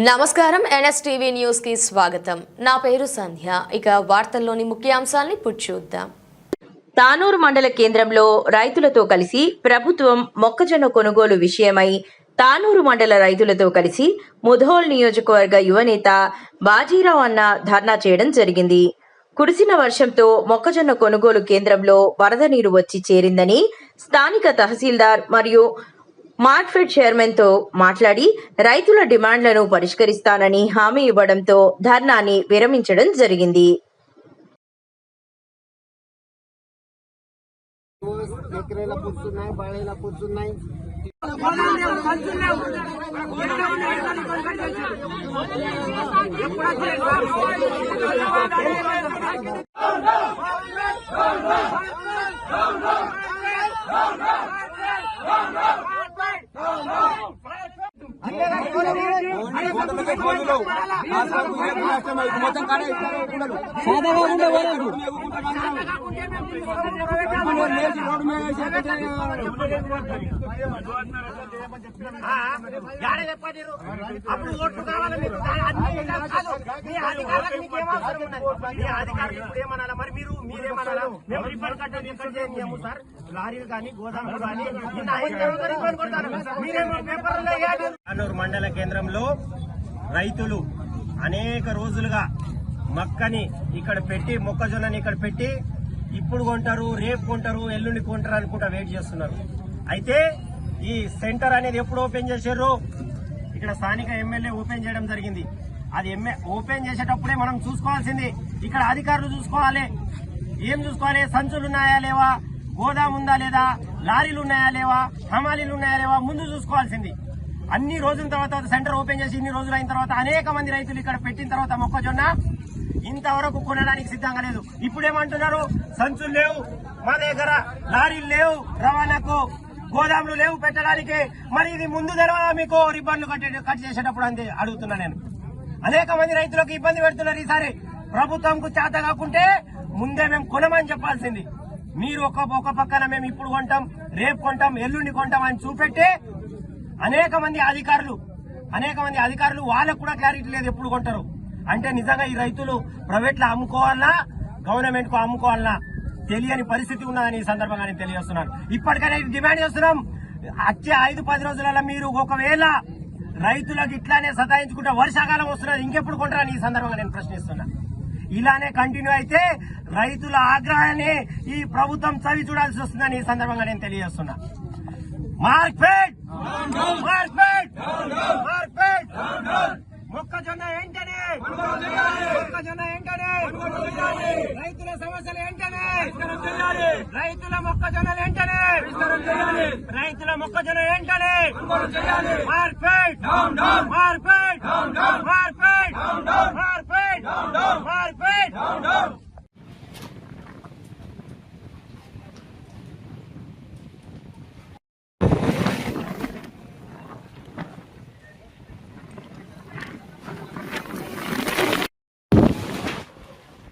నమస్కారం NSTV news కి స్వాగతం. నా పేరు సంధ్య. ఇక వార్తల్లోని ముఖ్యాంశాల్ని చూద్దాం. తానూరు మండల కేంద్రంలో రైతులతో కలిసి ప్రభుత్వం మొక్కజొన్న కొనుగోలు విషయమై తానూరు మండల రైతులతో కలిసి ముధోల్ నియోజకవర్గ యువనేత బాజీరావు అన్న ధర్నా చేయడం జరిగింది. కురిసిన వర్షంతో మొక్కజొన్న కొనుగోలు కేంద్రంలో వరద నీరు వచ్చి చేరిందని స్థానిక తహసీల్దార్ మరియు మార్క్ఫెడ్ చైర్మన్ తో మాట్లాడి రైతుల డిమాండ్లను పరిష్కరిస్తానని హామీ ఇవ్వడంతో ధర్నాని విరమించడం జరిగింది. అప్పుడు ఓట్లు కావాలి మీకు ఏమనాలా మరి మీరేమనాలా మేము రిబ్బన్ కట్టని ఎక్కడ చేయము సార్. లారీలు కానీ గోదాములు కానీ తానూరు మండల కేంద్రంలో రైతులు అనేక రోజులుగా మక్కని ఇక్కడ పెట్టి మొక్కజొన్నని ఇక్కడ పెట్టి ఇప్పుడు కొంటారు, రేపు కొంటారు, ఎల్లుండి కొంటారు అనుకుంటా వెయిట్ చేస్తున్నారు. అయితే ఈ సెంటర్ అనేది ఎప్పుడు ఓపెన్ చేశారు? ఇక్కడ స్థానిక ఎమ్మెల్యే ఓపెన్ చేయడం జరిగింది. అది ఓపెన్ చేసేటప్పుడే మనం చూసుకోవాల్సింది ఇక్కడ అధికారులు చూసుకోవాలి. ఏం చూసుకోవాలి? సంచులు ఉన్నాయా లేవా, గోదాం ఉందా లేదా, లారీలు ఉన్నాయా లేవా, హమాలీలు ఉన్నాయా లేవా ముందు చూసుకోవాల్సింది. అన్ని రోజుల తర్వాత సెంటర్ ఓపెన్ చేసి ఇన్ని రోజులు అయిన తర్వాత అనేక మంది రైతులు ఇక్కడ పెట్టిన తర్వాత మొక్కజొన్న ఇంతవరకు కొనడానికి సిద్ధంగా లేదు. ఇప్పుడేమంటున్నారు? సంచులు లేవు మా దగ్గర, లారీలు లేవు, రవాణాకు గోదాములు లేవు పెట్టడానికి. మరి ఇది ముందు తెలవదా మీకు? రిబ్బన్లు కట్ చేసేటప్పుడు అంతే అడుగుతున్నా నేను. అనేక మంది రైతులకు ఇబ్బంది పెడుతున్నారు. ఈసారి ప్రభుత్వంకు చేత కాకుంటే ముందే మేము కొనమని చెప్పాల్సింది. మీరు ఒక పక్కన మేము ఇప్పుడు కొంటాం, రేపు కొంటాం, ఎల్లుండి కొంటాం అని చూపెట్టి అనేక మంది అధికారులు వాళ్ళకు కూడా క్లారిటీ లేదు ఎప్పుడు కొంటారు అంటే. నిజంగా ఈ రైతులు ప్రైవేట్ లో అమ్ముకోవాలన్నా గవర్నమెంట్ కు అమ్ముకోవాలన్నా తెలియని పరిస్థితి ఉన్నదని ఈ సందర్భంగా నేను తెలియజేస్తున్నాను. ఇప్పటికైనా డిమాండ్ చేస్తున్నాం. వచ్చే 5-10 రోజులలో మీరు ఒకవేళ రైతులకు ఇట్లానే సతాయించుకుంటే వర్షాకాలం వస్తున్నది, ఇంకెప్పుడు కొంటారని ఈ సందర్భంగా నేను ప్రశ్నిస్తున్నా. ఇలానే కంటిన్యూ అయితే రైతుల ఆగ్రహాన్ని ఈ ప్రభుత్వం చవి చూడాల్సి వస్తుందని ఈ సందర్భంగా నేను తెలియజేస్తున్నా. మార్క్ఫెడ్ మొక్కజొన్న ఏంటనే, రైతుల సమస్యలు ఏంటనే, రైతుల మొక్కజొన్న ఏంటనే, రైతుల మొక్కజొన్న ఏంటనే, మార్క్ఫెడ్